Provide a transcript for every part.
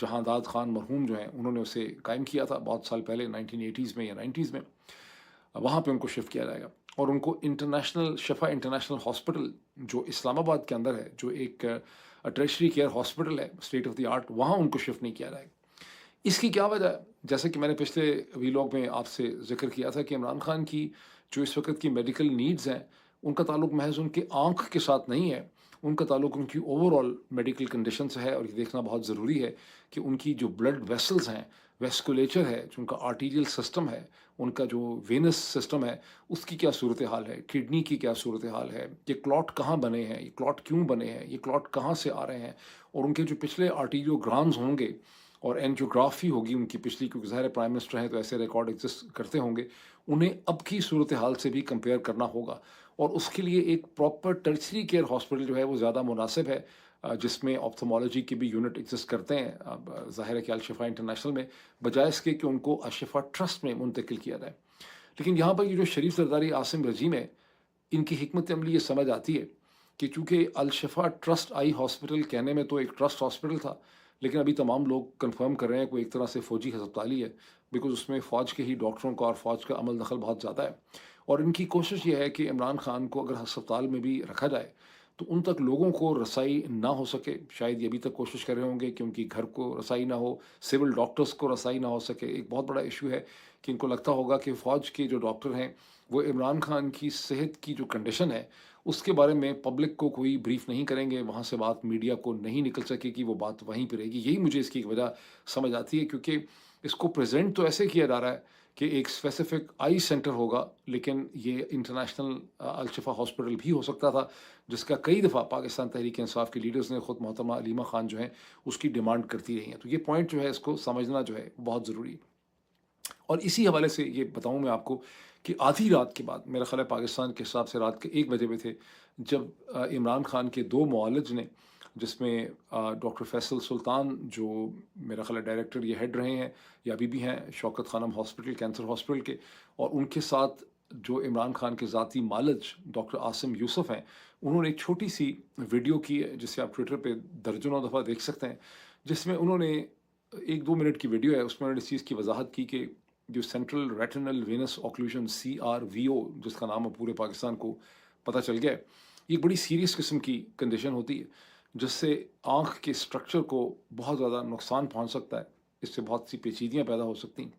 जहांदाद खान मरहूम जो हैं उन्होंने उसे कायम किया था बहुत साल पहले 1980s में या 90s में। वहाँ पे उनको शिफ्ट किया जाएगा और उनको इंटरनेशनल शिफा इंटरनेशनल हॉस्पिटल जो इस्लामाबाद के अंदर है, जो एक टर्शरी केयर हॉस्पिटल है स्टेट ऑफ द आर्ट, वहाँ उनको शिफ्ट नहीं किया जाएगा। इसकी क्या वजह है? जैसे कि मैंने पिछले वीलॉग में आपसे ज़िक्र किया था कि इमरान खान की जो इस वक़्त की मेडिकल नीड्स हैं, उनका ताल्लुक महज़ उनकी आँख के साथ नहीं है, उनका ताल्लुक उनकी ओवरऑल मेडिकल कंडीशन से है। और ये देखना बहुत ज़रूरी है कि उनकी जो ब्लड वेसल्स हैं, वेस्कुलेचर है, जो उनका आर्टीरियल सिस्टम है, उनका जो वेनस सिस्टम है, उसकी क्या सूरत हाल है, किडनी की क्या सूरत हाल है, ये क्लॉट कहाँ बने हैं, ये क्लॉट क्यों बने हैं, ये क्लॉट कहाँ से आ रहे हैं, और उनके जो पिछले आर्टीरियोग्राम्स होंगे और एंजियोग्राफी होगी उनकी पिछली, क्योंकि ज़ाहिर है प्राइम मिनिस्टर हैं तो ऐसे रिकॉर्ड एग्जिस्ट करते होंगे, उन्हें अब की सूरत हाल से भी कंपेयर करना होगा। और उसके लिए एक प्रॉपर टर्शरी केयर हॉस्पिटल जो है वो ज़्यादा मुनासिब है, जिसमें ऑप्थोमोलॉजी के भी यूनिट एग्जिस्ट करते हैं। अब ज़ाहिर है कि अल-शिफा इंटरनेशनल में, बजाय इसके कि उनको अल-शिफा ट्रस्ट में मुंतकिल किया जाए। लेकिन यहाँ पर ये जो शरीफ सरदारी आसिम रजीम है, इनकी हिकमत अमली ये समझ आती है कि चूँकि अल-शिफा ट्रस्ट आई हॉस्पिटल कहने में तो एक ट्रस्ट हॉस्पिटल था, लेकिन अभी तमाम लोग कंफर्म कर रहे हैं कि एक तरह से फ़ौजी अस्पताल ही है, बिकॉज़ उसमें फ़ौज के ही डॉक्टरों का और फ़ौज का अमल दखल बहुत ज़्यादा है। और इनकी कोशिश ये है कि इमरान खान को अगर अस्पताल में भी रखा जाए, तो उन तक लोगों को रसाई ना हो सके। शायद ये अभी तक कोशिश कर रहे होंगे कि उनकी घर को रसाई ना हो, सिविल डॉक्टर्स को रसाई ना हो सके। एक बहुत बड़ा इश्यू है कि इनको लगता होगा कि फ़ौज के जो डॉक्टर हैं, वो इमरान खान की सेहत की जो कंडीशन है, उसके बारे में पब्लिक को कोई ब्रीफ़ नहीं करेंगे, वहाँ से बात मीडिया को नहीं निकल सकेगी, वो बात वहीं पे रहेगी। यही मुझे इसकी एक वजह समझ आती है, क्योंकि इसको प्रेज़ेंट तो ऐसे किया जा रहा है कि एक स्पेसिफ़िक आई सेंटर होगा, लेकिन ये इंटरनेशनल अल-शिफ़ा हॉस्पिटल भी हो सकता था, जिसका कई दफ़ा पाकिस्तान तहरीक-ए-इंसाफ़ के लीडर्स ने, खुद मोहतरमा अलीमा ख़ान जो हैं, उसकी डिमांड करती रही हैं। तो ये पॉइंट जो है, इसको समझना जो है बहुत ज़रूरी है। और इसी हवाले से ये बताऊँ मैं आपको कि आधी रात के बाद, मेरा ख़्याल है पाकिस्तान के हिसाब से रात के 1 बजे में थे, जब इमरान खान के 2 मुआलिज ने, जिसमें डॉक्टर फैसल सुल्तान जो मेरा ख़्याल है डायरेक्टर या हेड रहे हैं या अभी भी हैं Shaukat Khanum hospital, cancer hospital के, और उनके साथ जो इमरान खान के ज़ाती मालिज डॉक्टर आसिम यूसुफ हैं, उन्होंने एक छोटी-सी वीडियो की है, जिसे आप ट्विटर पे दर्जनों दफ़ा देख सकते हैं, जिसमें उन्होंने 1-2 मिनट की वीडियो है, उसमें उन्होंने इस चीज़ की वज़ाहत की कि जो central retinal venous occlusion CRVO, जिसका नाम अब पूरे पाकिस्तान को पता चल गया है, ये एक बड़ी सीरियस किस्म की कंडीशन होती है, जिससे आँख के स्ट्रक्चर को बहुत ज़्यादा नुकसान पहुँच सकता है। इससे बहुत सी पेचीदियाँ पैदा हो सकती हैं।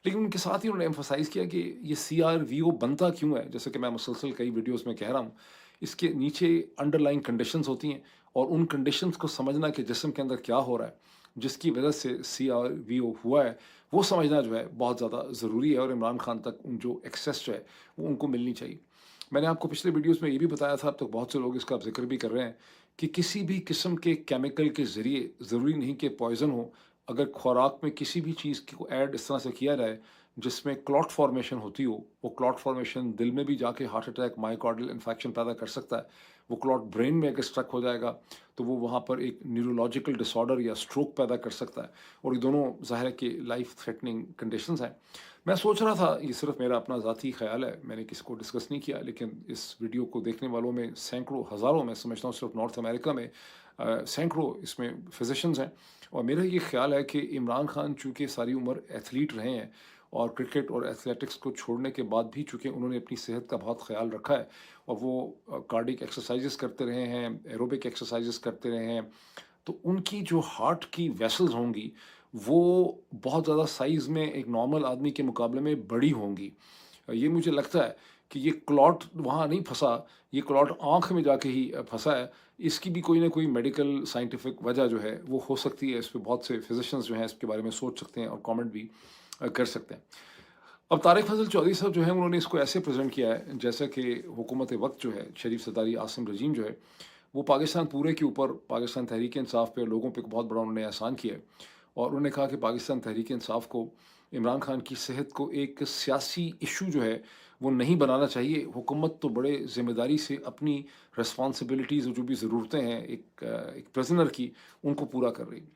लेकिन उनके साथ ही उन्होंने एम्फसाइज़ किया कि ये CRVO बनता क्यों है? जैसे कि मैं मुसलसल कई वीडियोज़ में कह रहा हूँ, इसके नीचे अंडरलाइंग कंडीशंस होती हैं, और उन कंडीशंस को समझना कि जिस्म के अंदर क्या हो रहा है, जिसकी वजह से CRVO हुआ है, वो समझना जो है बहुत ज़्यादा ज़रूरी है, और इमरान खान तक उन जो एक्सेस जो है, वो उनको मिलनी चाहिए। मैंने आपको पिछले वीडियोज़ में ये भी बताया था, अब तक बहुत से लोग इसका अब ज़िक्र भी कर रहे हैं, कि किसी भी किस्म के केमिकल के ज़रिए, ज़रूरी नहीं कि पॉइज़न हो, अगर खुराक में किसी भी चीज़ को ऐड इस तरह से किया जाए जिसमें क्लॉट फॉर्मेशन होती हो, वो क्लॉट फॉर्मेशन दिल में भी जाके हार्ट अटैक, मायोकार्डियल इन्फेक्शन पैदा कर सकता है। वो क्लॉट ब्रेन में अगर स्ट्रक हो जाएगा, तो वो वहाँ पर एक न्यूरोलॉजिकल डिसऑर्डर या स्ट्रोक पैदा कर सकता है, और ये दोनों ज़ाहिर है कि लाइफ थ्रेटनिंग कंडीशंस हैं। मैं सोच रहा था, ये सिर्फ मेरा अपना ज़ाती ख़्याल है, मैंने किसी को डिस्कस नहीं किया, लेकिन इस वीडियो को देखने वालों में सैकड़ों, हज़ारों, मैं समझता हूँ सिर्फ नॉर्थ अमेरिका में सैकड़ों इसमें फिजिशियंस हैं। और मेरा ये ख़्याल है कि इमरान खान चूँकि सारी उम्र एथलीट रहे हैं, और क्रिकेट और एथलेटिक्स को छोड़ने के बाद भी चूँकि उन्होंने अपनी सेहत का बहुत ख़्याल रखा है, और वो कार्डिक एक्सरसाइज़ेस करते रहे हैं, एरोबिक एक्सरसाइज़ेस करते रहे हैं, तो उनकी जो हार्ट की वेसल्स होंगी, वो बहुत ज़्यादा साइज़ में एक नॉर्मल आदमी के मुकाबले में बड़ी होंगी। ये मुझे लगता है कि ये क्लॉट वहाँ नहीं फँसा, ये क्लॉट आँख में जाके ही फँसा है। इसकी भी कोई ना कोई मेडिकल साइंटिफिक वजह जो है वो हो सकती है। इस पे बहुत से फिज़िशियंस जो हैं इसके बारे में सोच सकते हैं और कमेंट भी कर सकते हैं। अब तारिक फज़ल चौधरी साहब जो हैं, उन्होंने इसको ऐसे प्रेज़ेंट किया है जैसा कि हुकूमत वक़्त जो है, शरीफ सरदारी आसिम रजीम जो है, वो पाकिस्तान पूरे के ऊपर, पाकिस्तान तहरीक-ए-इंसाफ़ पे, लोगों पे एक बहुत बड़ा उन्होंने एहसान किया है। और उन्होंने कहा कि पाकिस्तान तहरीक-ए-इंसाफ़ को इमरान खान की सेहत को एक सियासी इश्यू जो है वो नहीं बनाना चाहिए। हुकूमत तो बड़े ज़िम्मेदारी से अपनी रिस्पॉन्सिबिलिटीज़ और जो भी ज़रूरतें हैं एक प्रिज़नर की, उनको पूरा कर रही है।